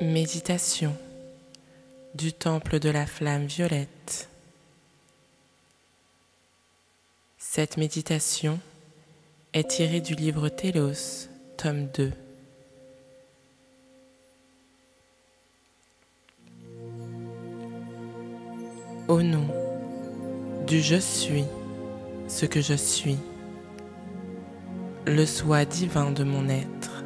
Méditation du temple de la flamme violette. Cette méditation est tirée du livre Télos, tome 2. Au nom du je suis ce que je suis, le soi divin de mon être,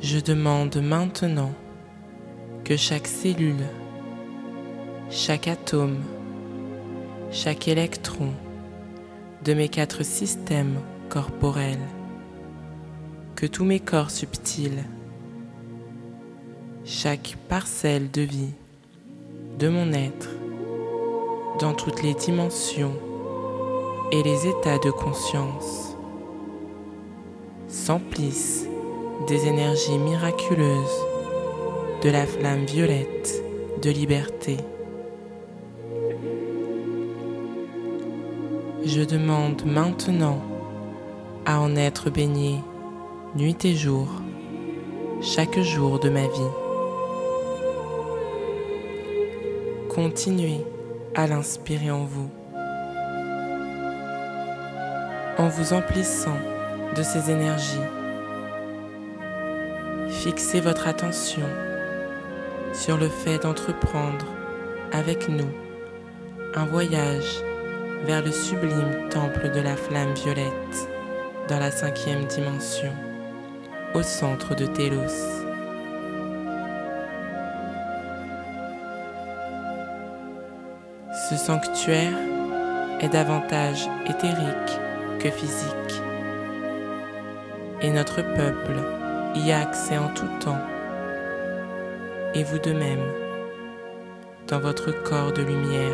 je demande maintenant que chaque cellule, chaque atome, chaque électron de mes 4 systèmes corporels, que tous mes corps subtils, chaque parcelle de vie de mon être, dans toutes les dimensions et les états de conscience, s'emplissent des énergies miraculeuses de la flamme violette de liberté. Je demande maintenant à en être baigné nuit et jour, chaque jour de ma vie. Continuez à l'inspirer en vous emplissant de ces énergies. Fixez votre attention sur le fait d'entreprendre avec nous un voyage vers le sublime temple de la flamme violette dans la 5e dimension, au centre de Télos. Ce sanctuaire est davantage éthérique que physique, et notre peuple y a accès en tout temps, et vous de même, dans votre corps de lumière.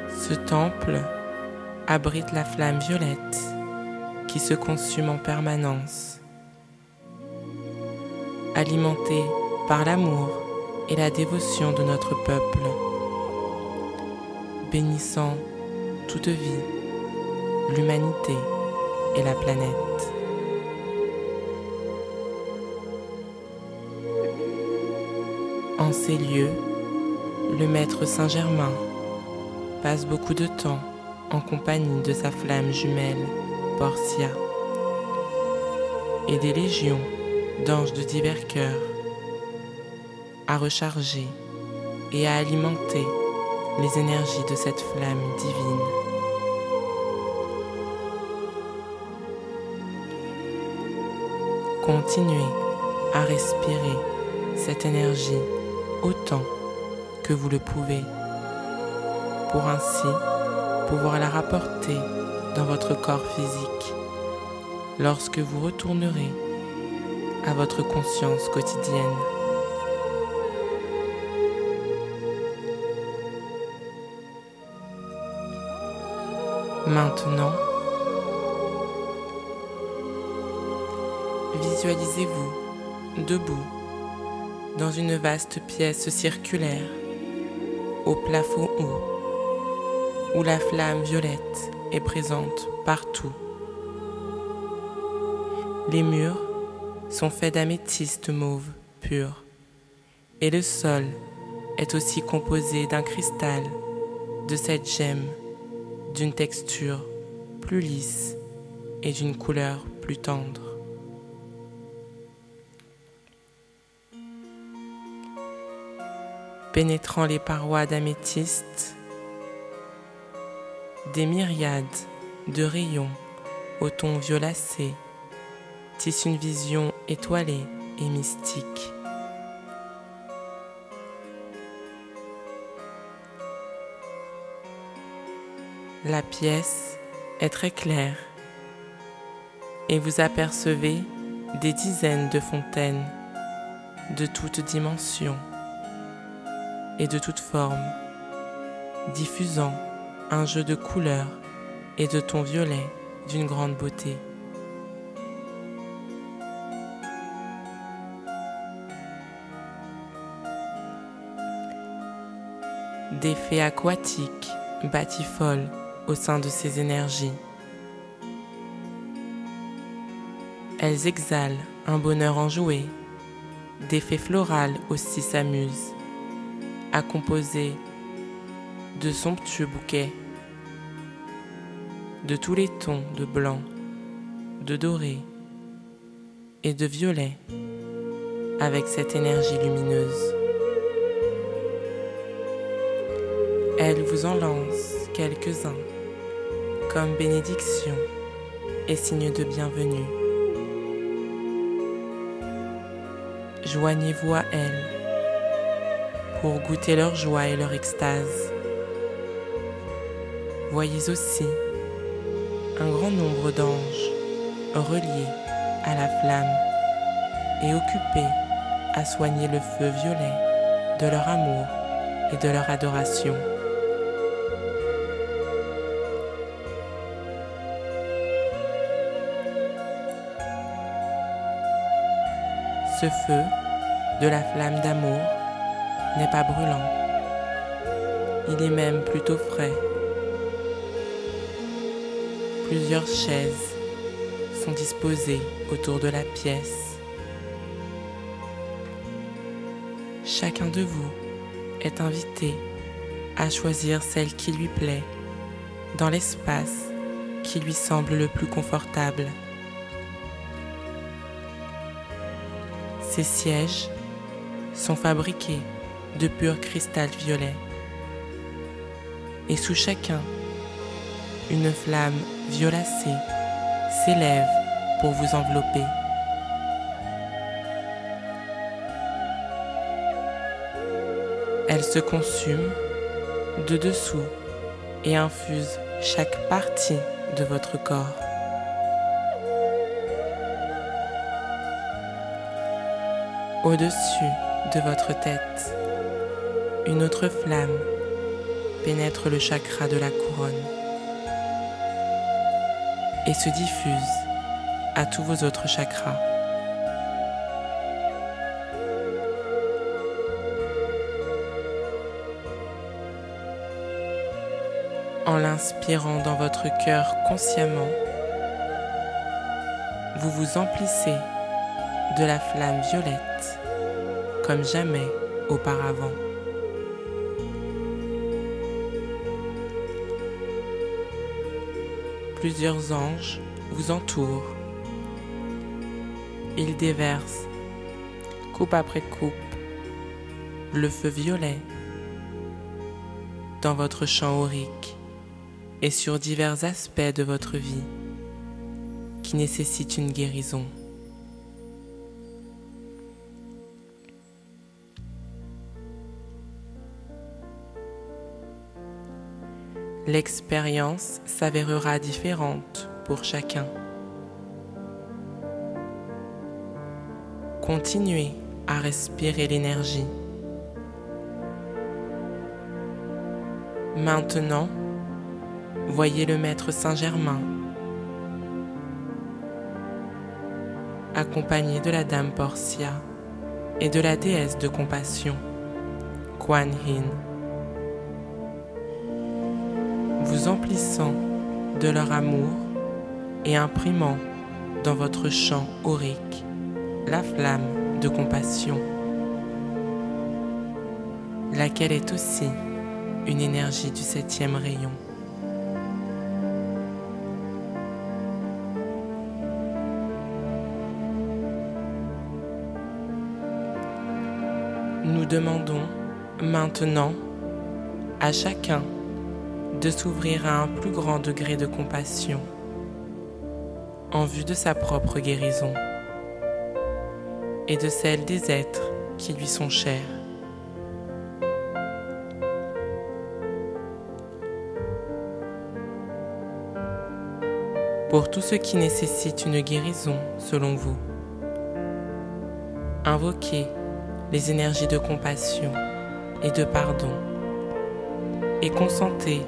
Ce temple abrite la flamme violette qui se consume en permanence, alimentée par l'amour et la dévotion de notre peuple, bénissant toute vie, l'humanité et la planète. En ces lieux, le maître Saint-Germain passe beaucoup de temps en compagnie de sa flamme jumelle, Portia, et des légions d'anges de divers cœurs, à recharger et à alimenter les énergies de cette flamme divine. Continuez à respirer cette énergie autant que vous le pouvez, pour ainsi pouvoir la rapporter dans votre corps physique lorsque vous retournerez à votre conscience quotidienne. Maintenant, visualisez-vous debout dans une vaste pièce circulaire au plafond haut, où la flamme violette est présente partout. Les murs sont faits d'améthyste mauve pur, et le sol est aussi composé d'un cristal de cette gemme d'une texture plus lisse et d'une couleur plus tendre. Pénétrant les parois d'améthyste, des myriades de rayons au ton violacé tissent une vision étoilée et mystique. La pièce est très claire et vous apercevez des dizaines de fontaines de toutes dimensions et de toutes formes, diffusant un jeu de couleurs et de tons violets d'une grande beauté. Des fées aquatiques batifolent au sein de ces énergies. Elles exhalent un bonheur enjoué. Des fées florales aussi s'amusent à composer de somptueux bouquets, de tous les tons de blanc, de doré et de violet, avec cette énergie lumineuse. Elle vous en lance quelques-uns comme bénédiction et signe de bienvenue. Joignez-vous à elles pour goûter leur joie et leur extase. Voyez aussi un grand nombre d'anges reliés à la flamme et occupés à soigner le feu violet de leur amour et de leur adoration. Ce feu de la flamme d'amour n'est pas brûlant, il est même plutôt frais. Plusieurs chaises sont disposées autour de la pièce. Chacun de vous est invité à choisir celle qui lui plaît dans l'espace qui lui semble le plus confortable. Ces sièges sont fabriqués de pur cristal violet et sous chacun, une flamme violacée s'élève pour vous envelopper. Elle se consume de dessous et infuse chaque partie de votre corps. Au-dessus de votre tête, une autre flamme pénètre le chakra de la couronne et se diffuse à tous vos autres chakras. En l'inspirant dans votre cœur consciemment, vous vous emplissez de la flamme violette comme jamais auparavant. Plusieurs anges vous entourent. Ils déversent, coupe après coupe, le feu violet dans votre champ aurique et sur divers aspects de votre vie qui nécessitent une guérison. L'expérience s'avérera différente pour chacun. Continuez à respirer l'énergie. Maintenant, voyez le maître Saint-Germain, accompagné de la dame Portia et de la déesse de compassion, Kuan Yin, vous emplissant de leur amour et imprimant dans votre champ aurique la flamme de compassion, laquelle est aussi une énergie du 7e rayon. Nous demandons maintenant à chacun de s'ouvrir à un plus grand degré de compassion en vue de sa propre guérison et de celle des êtres qui lui sont chers. Pour tout ce qui nécessite une guérison selon vous, invoquez les énergies de compassion et de pardon et consentez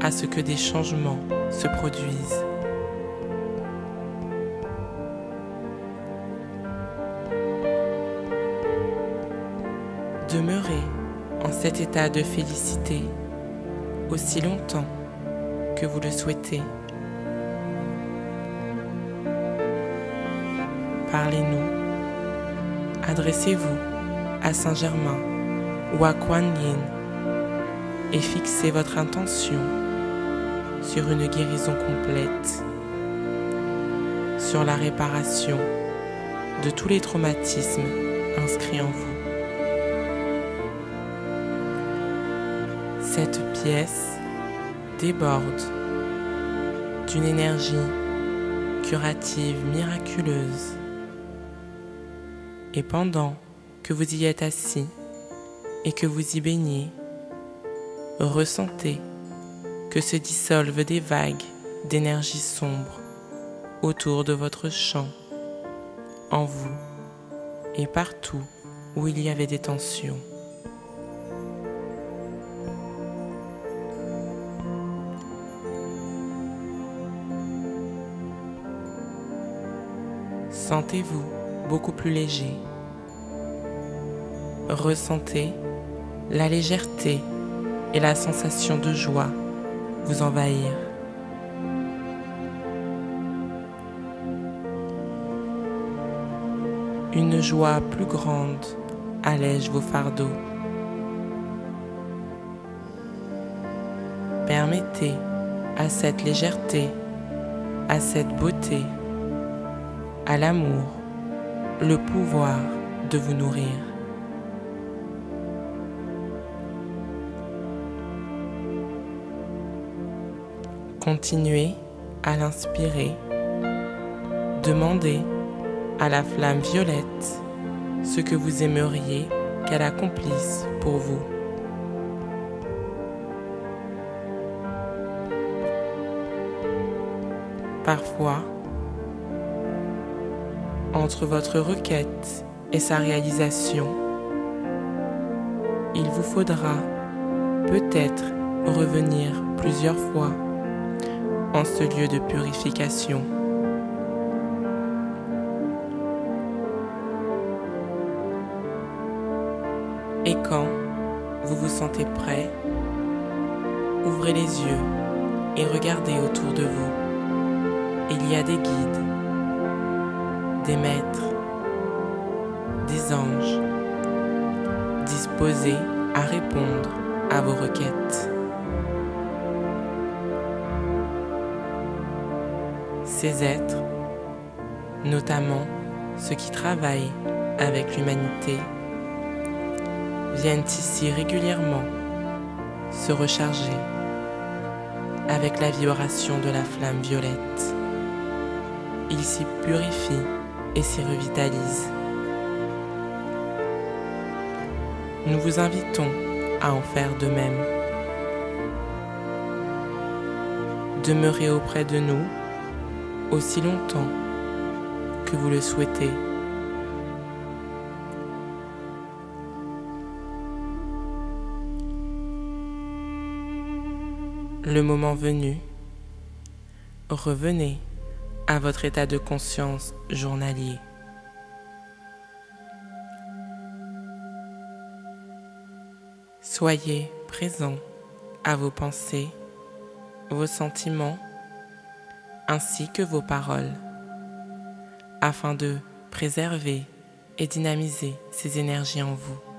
à ce que des changements se produisent. Demeurez en cet état de félicité aussi longtemps que vous le souhaitez. Parlez-nous, adressez-vous à Saint-Germain ou à Kuan Yin et fixez votre intention sur une guérison complète, sur la réparation de tous les traumatismes inscrits en vous. Cette pièce déborde d'une énergie curative miraculeuse. Et pendant que vous y êtes assis et que vous y baignez, ressentez que se dissolvent des vagues d'énergie sombre autour de votre champ, en vous et partout où il y avait des tensions. Sentez-vous beaucoup plus léger. Ressentez la légèreté et la sensation de joie vous envahir. Une joie plus grande allège vos fardeaux. Permettez à cette légèreté, à cette beauté, à l'amour, le pouvoir de vous nourrir. Continuez à l'inspirer. Demandez à la flamme violette ce que vous aimeriez qu'elle accomplisse pour vous. Parfois, entre votre requête et sa réalisation, il vous faudra peut-être revenir plusieurs fois en ce lieu de purification. Et quand vous vous sentez prêt, ouvrez les yeux et regardez autour de vous. Il y a des guides, des maîtres, des anges, disposés à répondre à vos requêtes. Ces êtres, notamment ceux qui travaillent avec l'humanité, viennent ici régulièrement se recharger avec la vibration de la flamme violette. Ils s'y purifient et s'y revitalisent. Nous vous invitons à en faire de même. Demeurez auprès de nous aussi longtemps que vous le souhaitez. Le moment venu, revenez à votre état de conscience journalier. Soyez présent à vos pensées, vos sentiments, ainsi que vos paroles, afin de préserver et dynamiser ces énergies en vous.